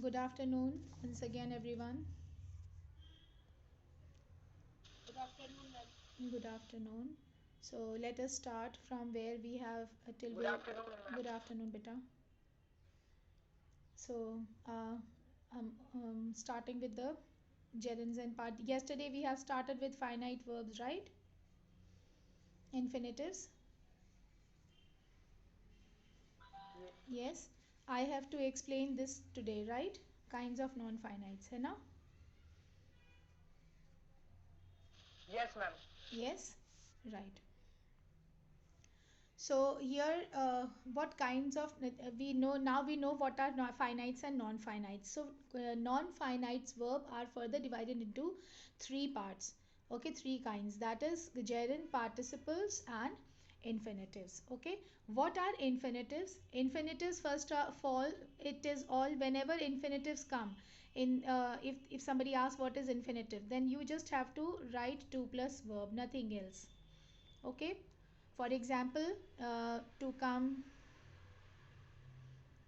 Good afternoon once again, everyone. Good afternoon, ma'am. Good afternoon. So let us start from where we have till Good where. afternoon, ma'am. Good afternoon, beta. So, starting with the gerunds and part. Yesterday we have started with finite verbs, right? Infinitives. Yes, Yes. I have to explain this today, right? Kinds of non-finites, है ना? yes, ma'am. Yes. Right. So here, what kinds of we know now, we know what are finites and non-finites. So non-finites verb are further divided into three parts. Okay, three kinds. That is the gerund, participles, and infinitives. Okay, what are infinitives? Infinitives, first of all, it is all whenever infinitives come in. If somebody asks what is infinitive, then you just have to write to plus verb, nothing else. Okay, for example, to come,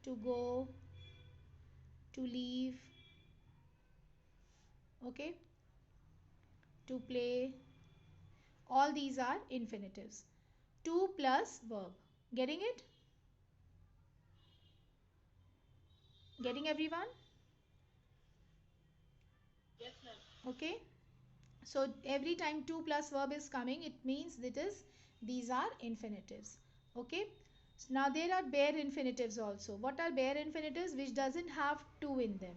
to go, to leave, okay, to play, all these are infinitives. To plus verb. Getting it? Getting everyone? Yes, ma'am. Okay, so every time to plus verb is coming, it means these are infinitives. Okay, so now there are bare infinitives also. What are bare infinitives? Which doesn't have to in them.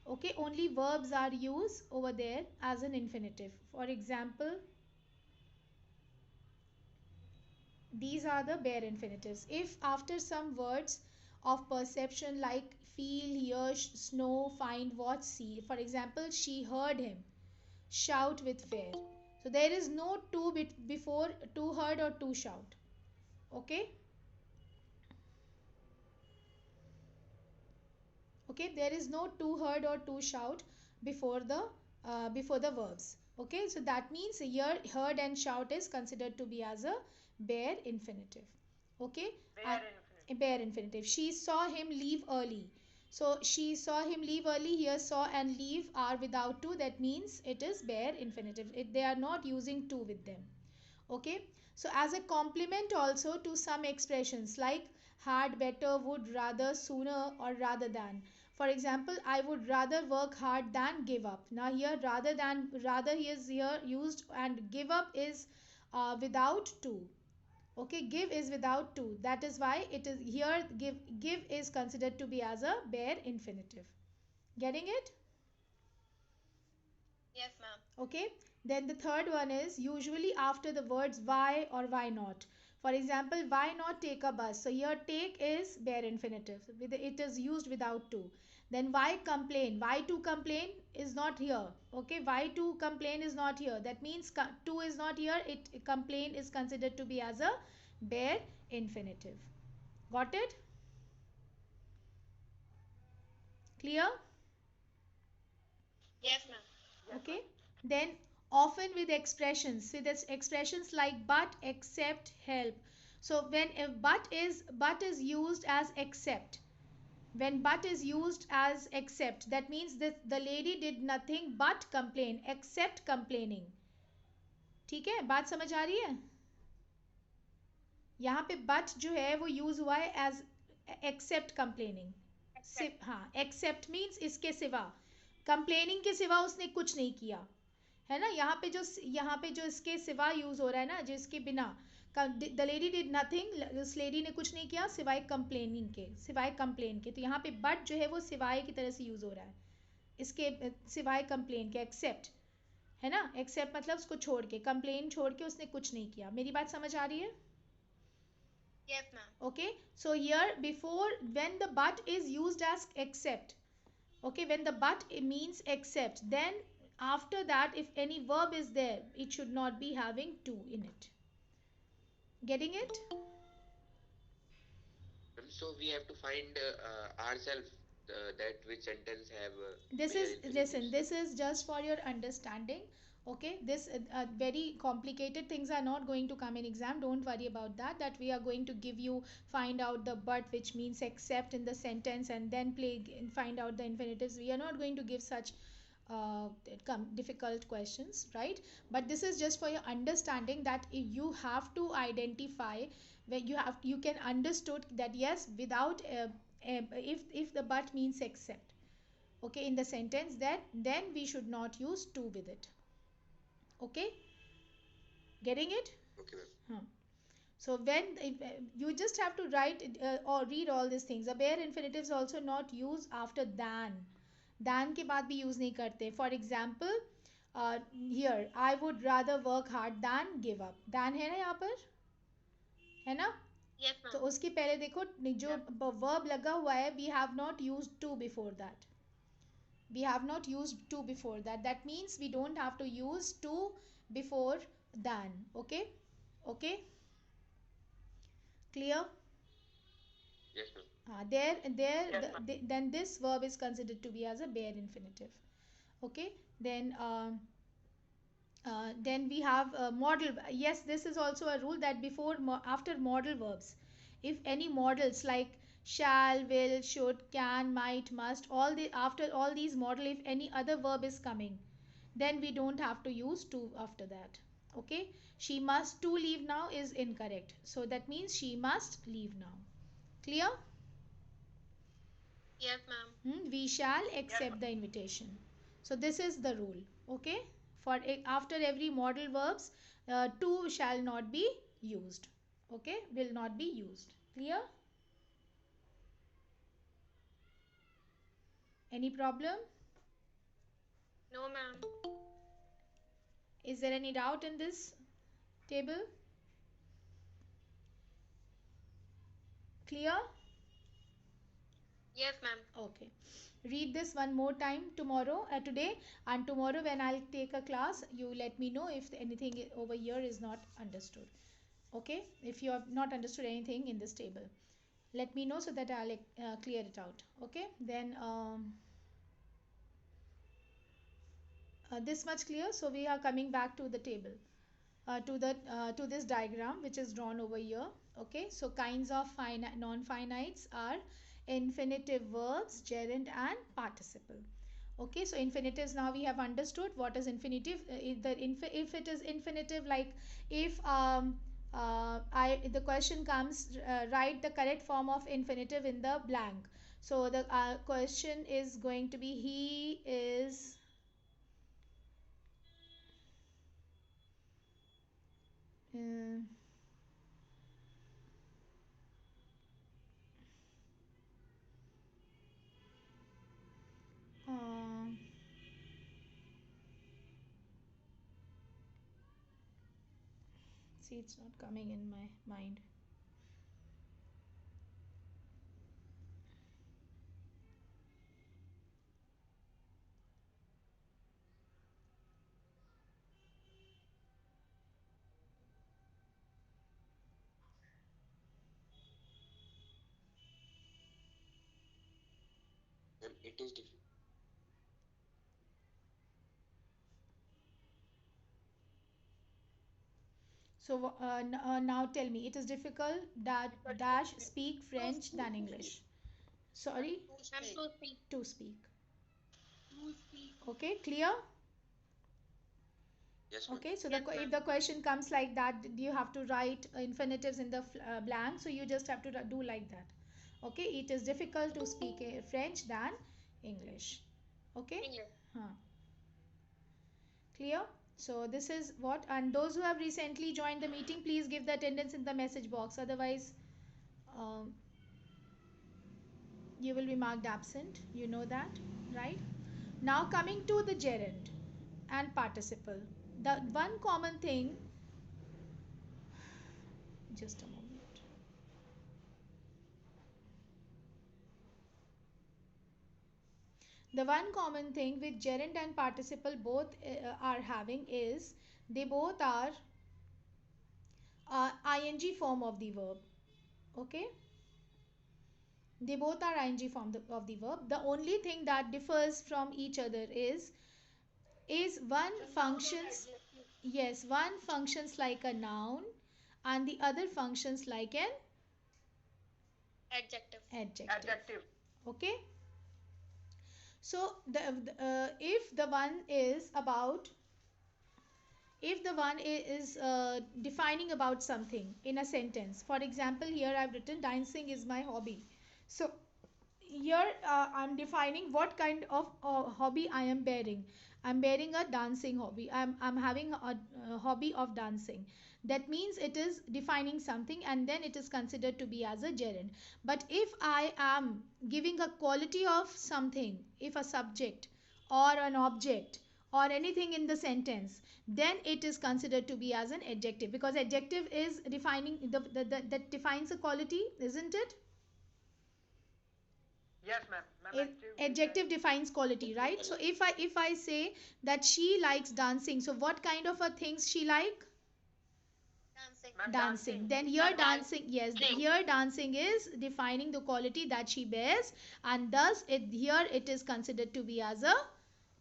Okay, only verbs are used over there as an infinitive. For example, these are the bare infinitives. If after some words of perception like feel, hear, snow, find, watch, see, for example, she heard him shout with fear, so there is no to before to heard or to shout. Okay, okay, there is no to heard or to shout before the verbs. Okay, so that means here heard and shout is considered to be as a bare infinitive. Okay, Bare and infinite. a bare infinitive. She saw him leave early, so she saw him leave early. Here saw and leave are without to, that means it is bare infinitive. They are not using to with them. Okay, so as a complement also to some expressions like had, better, would, rather, sooner, or rather than. For example, I would rather work hard than give up. Now here rather than, rather is here used, and give up is without to. Okay, give is without to, that is why it is here give is considered to be as a bare infinitive. Getting it? Yes, ma'am. Okay, then the third one is usually after the words why or why not. For example, why not take a bus? So here take is bare infinitive, it is used without to. Then why complain? Why to complain is not here. Okay, why to complain is not here, that means to is not here. It complain is considered to be as a bare infinitive. Got it? Clear? Yes, ma'am. Yes, ma'am. Okay, then often with expressions, see this expressions like but, except, help. So when if but is used as except, when but is used as except, that means that the lady did nothing but complain, except complaining. ठीक है, बात समझ आ रही है? यहाँ पे but जो है वो यूज हुआ है एज एक्सेप्ट कंप्लेनिंग. Accept. हाँ, एक्सेप्ट मीन्स इसके सिवा, कंप्लेनिंग के सिवा उसने कुछ नहीं किया, है ना. यहाँ पे जो इसके सिवा यूज हो रहा है ना, जो इसके बिना, द लेडी डिड नथिंग, उस लेडी ने कुछ नहीं किया सिवाय कंप्लेनिंग के, सिवाय कंप्लेन के. तो यहाँ पे बट जो है वो सिवाय की तरह से यूज हो रहा है, इसके सिवाय कंप्लेन के, एक्सेप्ट, है ना. एक्सेप्ट मतलब उसको छोड़ के, कंप्लेन छोड़ के उसने कुछ नहीं किया. मेरी बात समझ आ रही है? Yes, ma'am. Okay, so here before, when the but is used as except, okay, when the but means except, then after that if any verb is there, it should not be having to in it. Getting it? So we have to find ourselves that which sentence have This bare is, listen, infinitives. this is just for your understanding. Okay, this very complicated things are not going to come in exam. Don't worry about that. That we are going to give you, find out the but, which means except in the sentence, and then find out the infinitives. We are not going to give such difficult questions, right? But this is just for your understanding, that you have to identify where you can understood that yes, without if the but means except, okay, in the sentence, that then we should not use to with it. Okay, getting it? Okay, ma'am. Huh. So when you just have to write or read all these things. A bare infinitives also not used after than के बाद भी use नहीं करते. For example, here I would rather work hard than give up. than है ना यहाँ पर, है ना? Yes, तो ma'am. उसके पहले देखो जो verb लगा हुआ है, we have not used to before that. We have not used to before that. That means we don't have to use to before than. Okay, okay, clear? Yes, ma'am. Then this verb is considered to be as a bare infinitive. Okay, then we have model. Yes, this is also a rule that after modal verbs, if any modals like shall, will, should, can, might, must, after all these modal, if any other verb is coming, then we don't have to use to after that. Okay, she must to leave now is incorrect, so that means she must leave now. Clear? Yes, ma'am. We shall accept the invitation. So this is the rule. Okay, for after every modal verbs, to shall not be used. Okay, will not be used. Clear? Any problem? No, ma'am. Is there any doubt in this table? Clear? Yes, ma'am. Okay, read this one more time today, and tomorrow when I'll take a class, you let me know if anything over here is not understood. Okay, if you have not understood anything in this table, let me know so that I'll clear it out. Okay, then this much clear. So we are coming back to the table, to this diagram which is drawn over here. Okay, so kinds of non-finites are infinitive verbs, gerund and participle. Okay, so infinitives, now we have understood what is infinitive. If it is infinitive, like if the question comes, write the correct form of infinitive in the blank. So the question is going to be he is uh, uh, see, it's not coming in my mind. Ma'am, it is difficult. So now tell me, it is difficult that dash speak French than English. Sorry, Ma'am, to speak. to speak. To speak. Okay, clear? Yes, ma'am. Okay, so Yes, if ma'am. the question comes like that, you have to write infinitives in the blank, so you just have to do like that. Okay, it is difficult to speak French than English. Okay, English. huh. Clear? So this is what, and those who have recently joined the meeting, please give the attendance in the message box. Otherwise, um, you will be marked absent. You know that, right? Now coming to the gerund and participle. The one common thing, just a moment. The one common thing with gerund and participle both are having is they both are ing form of the verb. Okay, they both are ing form of the verb. The only thing that differs from each other is is one functions, yes, one functions like a noun and the other functions like an Adjective. adjective. Okay, so if the one is about, if the one is defining about something in a sentence, for example here I've written dancing is my hobby. So here I'm defining what kind of hobby I am bearing. I'm bearing a dancing hobby. I'm having a hobby of dancing. That means it is defining something and then it is considered to be as a gerund. But if I am giving a quality of something, if a subject or an object or anything in the sentence, then it is considered to be as an adjective, because adjective is defining that defines a quality, isn't it? Yes, ma'am. Adjective defines quality, right? So if I say that she likes dancing, so what kind of a things she like? Dancing. Ma'am, Dancing. Then here dancing, yes, here dancing is defining the quality that she bears, and thus it here it is considered to be as a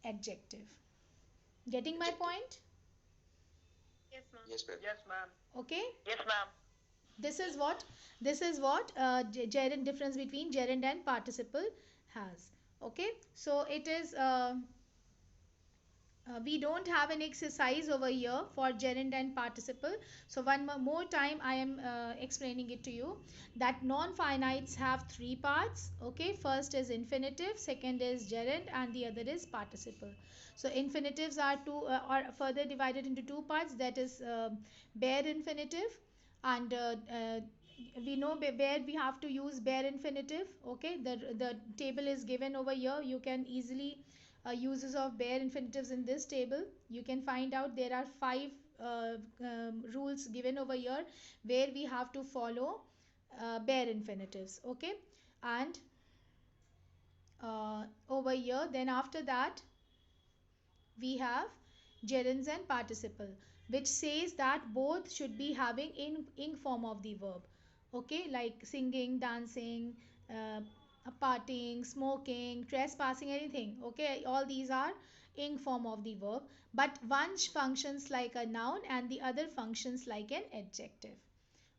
adjective. Getting my point? Yes, ma'am. Yes, ma'am. Yes, ma'am. Okay, Yes, ma'am. this is what gerund, difference between gerund and participle has. Okay, so it is we don't have an exercise over here for gerund and participle. So one more time I am explaining it to you that non-finites have three parts. Okay, first is infinitive, second is gerund, and the other is participle. So infinitives are are further divided into two parts, that is bare infinitive and we know where we have to use bare infinitive. Okay, the table is given over here. You can easily uses of bare infinitives in this table. You can find out there are five rules given over here where we have to follow bare infinitives. Okay, and over here then after that we have gerunds and participle, which says that both should be having in ing form of the verb. Okay, like singing, dancing, uh, partying, smoking, trespassing, anything. Okay, all these are ing form of the verb, but one functions like a noun and the other functions like an adjective.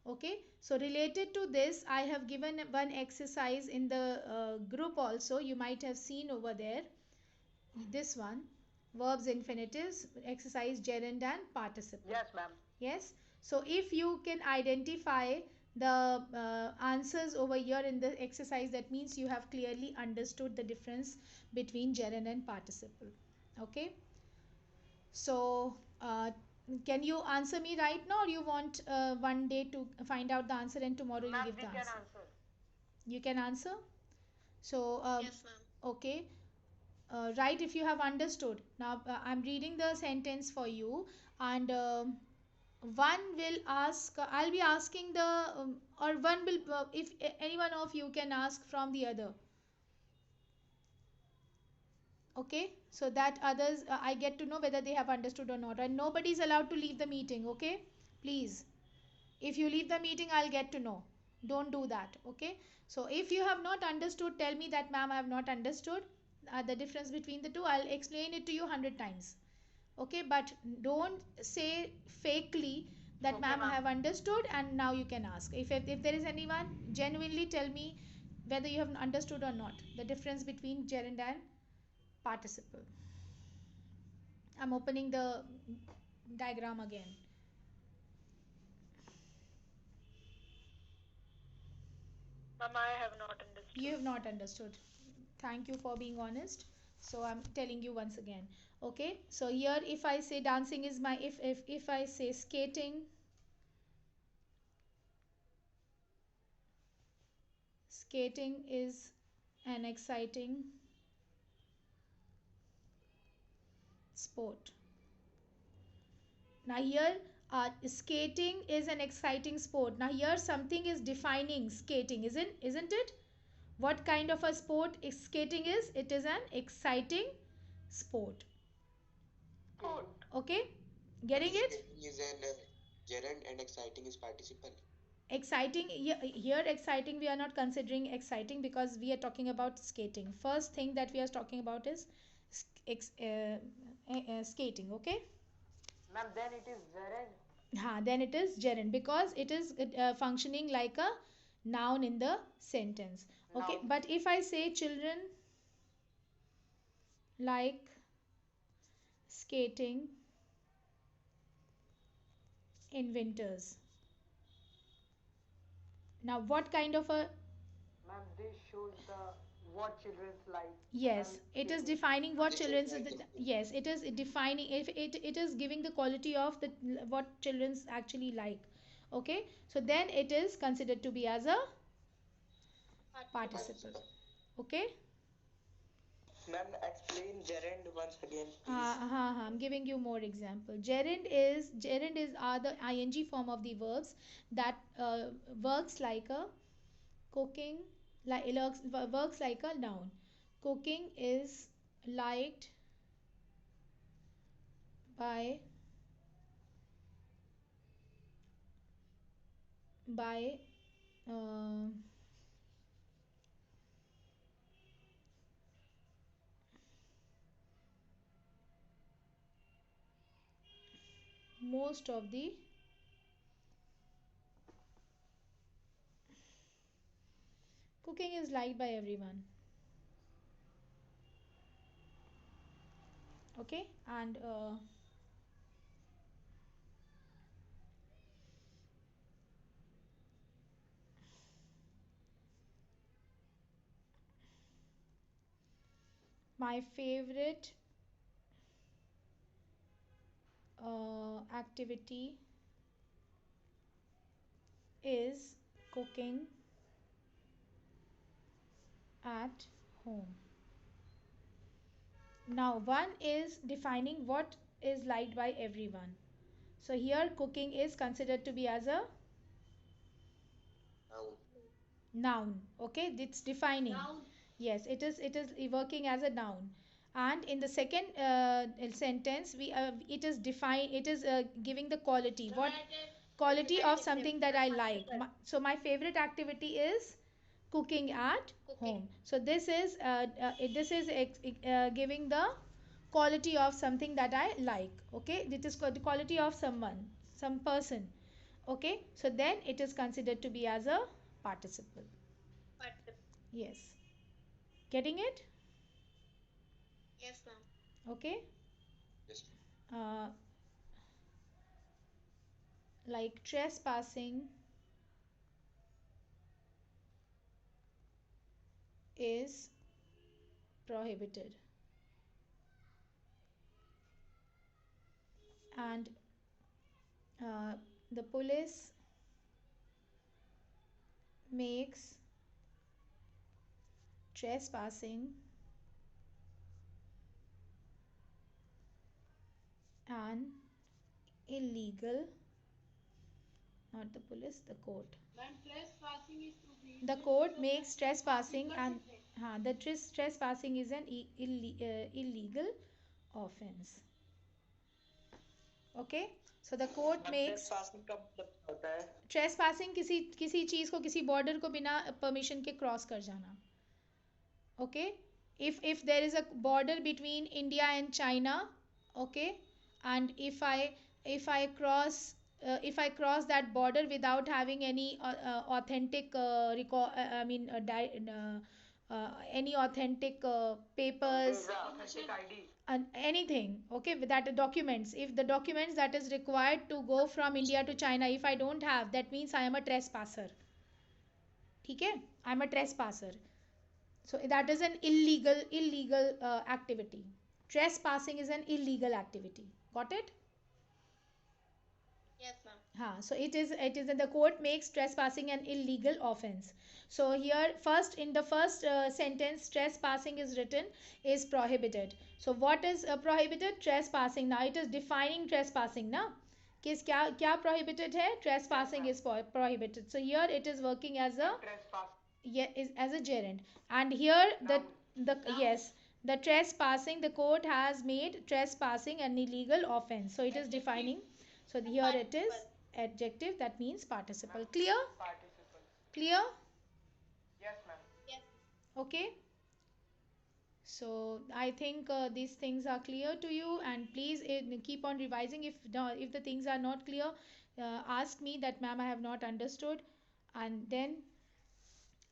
Okay, so related to this I have given one exercise in the group also. You might have seen over there this one, verbs infinitives exercise gerund and participle. Yes, ma'am. Yes, so if you can identify the answers over here in the exercise, that means you have clearly understood the difference between gerund and participle. Okay, so can you answer me right now, or you want one day to find out the answer and tomorrow you Ma'am, give we the can answer? answer. You can answer. So Yes, ma'am. okay, right, if you have understood. Now I'm reading the sentence for you, and one will ask, I'll be asking the or one will if any one of you can ask from the other. Okay, so that others I get to know whether they have understood or not, and nobody is allowed to leave the meeting. Okay, please, if you leave the meeting I'll get to know. Don't do that. Okay, so if you have not understood, tell me that ma'am I have not understood the difference between the two. I'll explain it to you 100 times. Okay, but don't say fakely that Okay, ma'am I ma'am. have understood and now you can ask. If there is anyone, genuinely tell me whether you have understood or not the difference between gerund and participle. I'm opening the diagram again. Ma'am, I have not understood. You have not understood. Thank you for being honest. So I'm telling you once again. Okay, so here if I say dancing is my, if I say skating is an exciting sport. Now here skating is an exciting sport. Now here something is defining skating, isn't it? What kind of a sport is skating is? It is an exciting sport. Good. Okay, getting it? Participating is an gerund and exciting is participle. Exciting, here exciting we are not considering exciting because we are talking about skating. First thing that we are talking about is skating. Okay. Ma'am, then it is gerund. Then it is gerund because it is functioning like a noun in the sentence. Okay, Noun. but if I say children like skating in winters, now what kind of a, Ma'am, this shows the what children's like yes, while it is skating. defining what This is children's, adjective. yes, it is defining, if it is giving the quality of the what children's actually like. Okay, so then it is considered to be as a participle. Participle. Okay. Ma'am, explain gerund once again, please. I'm giving you more example. Gerund is are the ing form of the verbs that works like a cooking, like works like a noun. Cooking is liked by by uh, most of the, cooking is liked by everyone. Okay, and my favorite activity is cooking at home. Now, one is defining what is liked by everyone. So here cooking is considered to be as a Noun. noun. Okay, it's defining. Noun. Yes, it is working as a noun. And in the second sentence, it is define it is giving the quality. What quality of something that I like. So my favorite activity is cooking at home. So this is giving the quality of something that I like. Okay, it is the quality of someone, some person. Okay, so then it is considered to be as a participle. Yes, getting it? Yes, ma'am. Okay. Yes. uh, like trespassing is prohibited, and uh, the police makes trespassing an illegal, not the police, the court. The court makes trespassing and the trespassing is an illegal offense. Okay, so the court makes Trespassing का मतलब क्या होता है? trespassing किसी किसी चीज को, किसी बॉर्डर को बिना परमिशन के क्रॉस कर जाना. Okay, if there is a border between India and China, okay, and if I cross that border without having any authentic I mean any authentic papers, Visa, authentic ID. and anything, okay, with that documents, if the documents that is required to go from India to China, if I don't have, that means I am a trespasser. ठीक है, I am a trespasser. So that is an illegal activity. Trespassing is an illegal activity. Got it? Yes, ma'am. So it is the court makes trespassing an illegal offense. So here first, in the first sentence, trespassing is written is prohibited. So what is prohibited? Trespassing. Now it is defining trespassing ना, किस क्या क्या prohibited है? Trespassing is prohibited. So here it is working as a, Trespass. yeah, is as a gerund. And here the yes, the trespassing, the court has made trespassing an illegal offense, so it is defining. So here it is adjective, that means participle. Clear? Participle. Clear? Yes, ma'am. Yes. Okay, So I think these things are clear to you, and please keep on revising. If the things are not clear, ask me that ma'am I have not understood, and then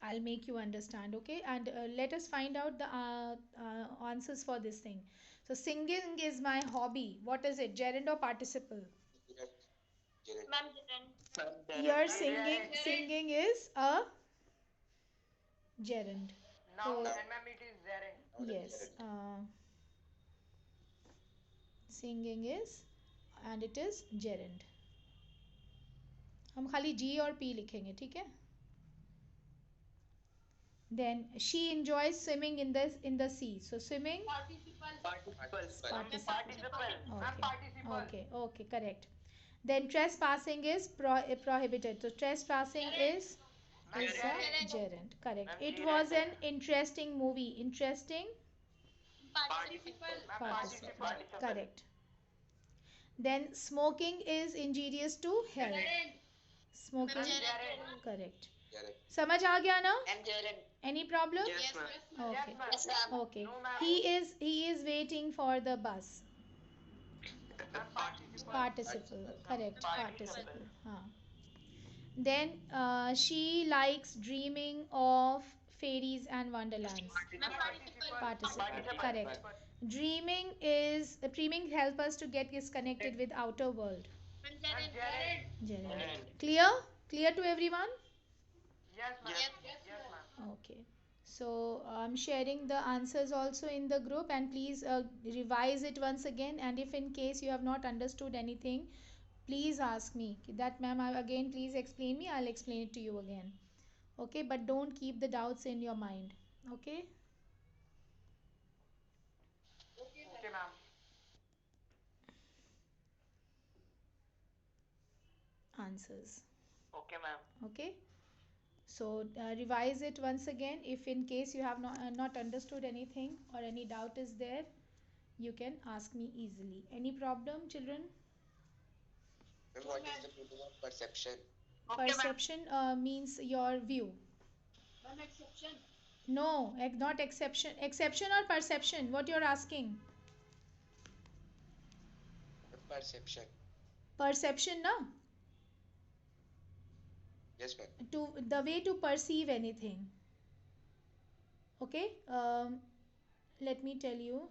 I'll make you understand, okay? And let us find out the answers for this thing. So singing is my hobby. What is it? Gerund or participle? Gerund. Gerund. Ma'am, Jiren. Your Gerund. singing is a gerund. Noun, So and ma'am, it is gerund. Noun and yes, gerund. singing is, and it is gerund. हम खाली G और P लिखेंगे, ठीक है? Then she enjoys swimming in the sea. So swimming, Participle. Participle. Ma'am, okay, participle. okay, correct. Then trespassing is prohibited. So trespassing is Ma'am, a gerund. gerund. Correct. Ma'am, It gerund. was an interesting movie. Interesting Participle. Ma'am, participle. participle. Correct. Then smoking is injurious to health. Smoking, Gerund. correct. Gerund. समझ आ गया ना? And Jiren. Any problem? Yes, ma'am. Okay. Yes, ma'am. Yes, ma'am. Okay. No, ma'am. He is waiting for the bus. Ma'am, participle. Participle. Correct. Participle. Participle. हाँ. Then she likes dreaming of fairies and wonderlands. Ma'am, participle. Participle. Correct. Dreaming help us to get disconnected with outer world. Ma'am, Ma'am, Jiren. gerund. Gerund. Clear? Clear to everyone? Yes, ma'am. Yes, Yes, ma'am. Okay. So I'm sharing the answers also in the group, and please revise it once again. And if in case you have not understood anything, please ask me that ma'am again please explain me. I'll explain it to you again. Okay, but don't keep the doubts in your mind. Okay. Okay, ma'am. Answers. Okay, ma'am. Okay. So revise it once again. If in case you have not understood anything or any doubt is there, you can ask me easily. Any problem, children? Ma'am, what is the meaning of perception? Perception means your view. Ma'am, exception. No, not exception. Exception or perception? What you're asking? Ma'am, perception. Perception, no? Yes, ma'am. To the way to perceive anything. Okay. Let me tell you.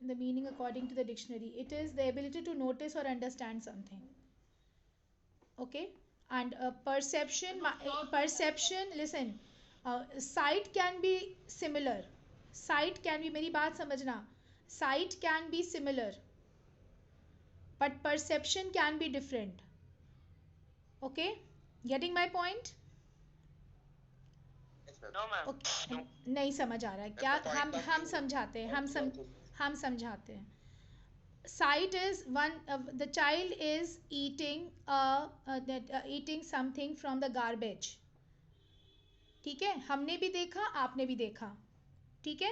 The meaning according to the dictionary. It is the ability to notice or understand something. Okay. And perception, listen, sight can be similar. Sight can be, मेरी बात समझना, sight can be similar, but perception can be different. Okay, getting my point? Yes, ma'am. No, ma'am. Okay. नहीं समझ आ रहा है क्या? हम समझाते हैं, हम समझाते हैं. Sight is one. The child is eating something from the garbage. ठीक है, हमने भी देखा, आपने भी देखा. ठीक है,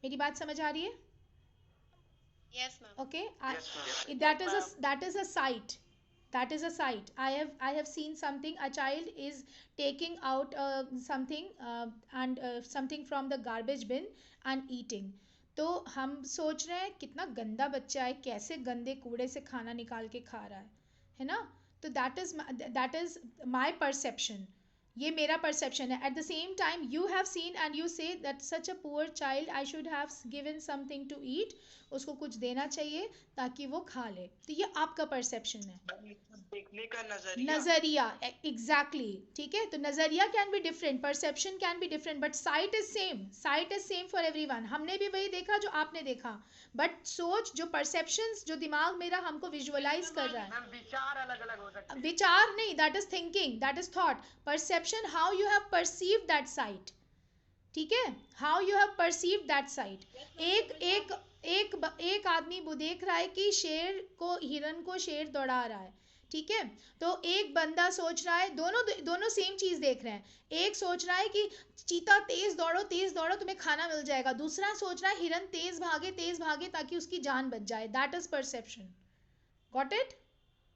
मेरी बात समझ आ रही है? Yes, ma'am. Okay. Yes, ma'am. That is a sight. That is a sight. I have seen something. A child is taking out something and something from the garbage bin and eating. तो हम सोच रहे हैं कितना गंदा बच्चा है, कैसे गंदे कूड़े से खाना निकाल के खा रहा है ना? तो that is my perception. ये मेरा perception है. At the same time, you have seen and you say that such a poor child, I should have given something to eat. उसको कुछ देना चाहिए ताकि वो खा ले. तो ये आपका perception है. देखने का नजरिया नजरिया, exactly. ठीक है, तो नजरिया can be different, perception can be different, but sight is same for everyone. हमने भी वही देखा जो आपने देखा, but सोच जो perceptions जो दिमाग मेरा हमको visualize कर रहा है, मैम, विचार अलग अलग हो सकते हैं. विचार नहीं, that is thinking, that is thought. Perception, how you have perceived that sight. ठीक है, how you have perceived that sight. एक आदमी वो देख रहा है कि हिरन को शेर दौड़ा रहा है. ठीक है, तो एक बंदा सोच रहा है, दोनों सेम चीज देख रहे हैं. एक सोच रहा है कि चीता तेज दौड़ो तुम्हें खाना मिल जाएगा. दूसरा सोच रहा है हिरन तेज भागे ताकि उसकी जान बच जाए. That is perception. Got it?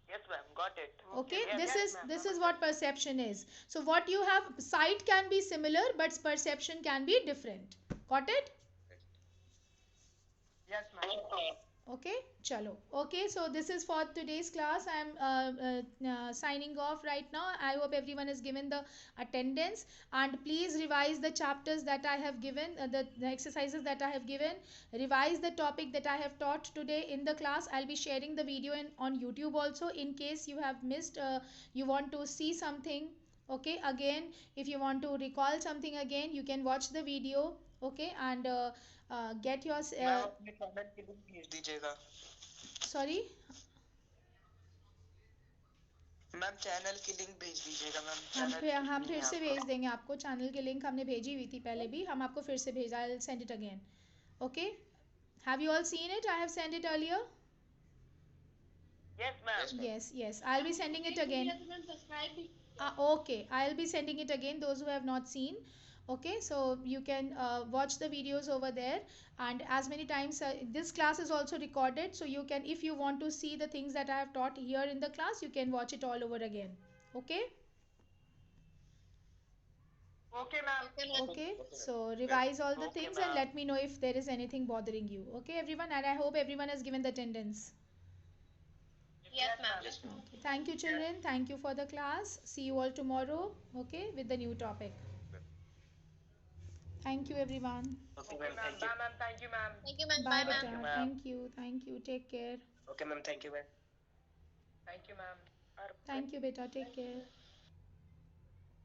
Yes, ma'am. Got it. Okay, Yes, this yes, is ma'am. this is what perception is. So what you have, sight can be similar but perception can be different. Got it? Yes, ma'am. Okay, chalo. Okay, so this is for today's class. I am signing off right now. I hope everyone has given the attendance, and please revise the chapters that I have given, the exercises that I have given. Revise the topic that I have taught today in the class. I'll be sharing the video on YouTube also, in case you have missed, you want to see something. Okay, again, if you want to recall something again, you can watch the video. Okay, and get your ma'am अपने channel के link भेज दीजिएगा. sorry. Ma'am channel की link भेज दीजिएगा ma'am. हम channel फिर हम नहीं फिर है से आपका. भेज देंगे आपको. चैनल की लिंक हमने भेजी हुई थी पहले भी, हम आपको फिर से भेजा. I'll send it again. Okay, have you all seen it? I have sent it earlier. Yes, ma'am. Yes, ma'am. Yes, I'll be sending it again. Yes, ma'am. Subscribe भी. Okay, I'll be sending it again, those who have not seen. Okay, so you can watch the videos over there, and as many times, this class is also recorded, so you can, if you want to see the things that I have taught here in the class, you can watch it all over again. Okay. Okay, ma'am. Okay, ma'am. Okay, Okay, ma'am. so revise all the Okay, things and ma'am. let me know if there is anything bothering you. Okay, everyone, and I hope everyone has given the attendance. Yes, ma'am. Yes, ma'am. Okay, thank you, children. Thank you for the class. See you all tomorrow. Okay, with the new topic. Thank you, everyone. Okay, ma'am. Thank you. Ma'am, thank you, ma'am. Thank you, ma'am. Bye, Bye, ma'am. beta. ma'am. Thank you. Take care. Okay, ma'am. Thank you, ma'am. Thank you, ma'am. Thank you, beta. Take care.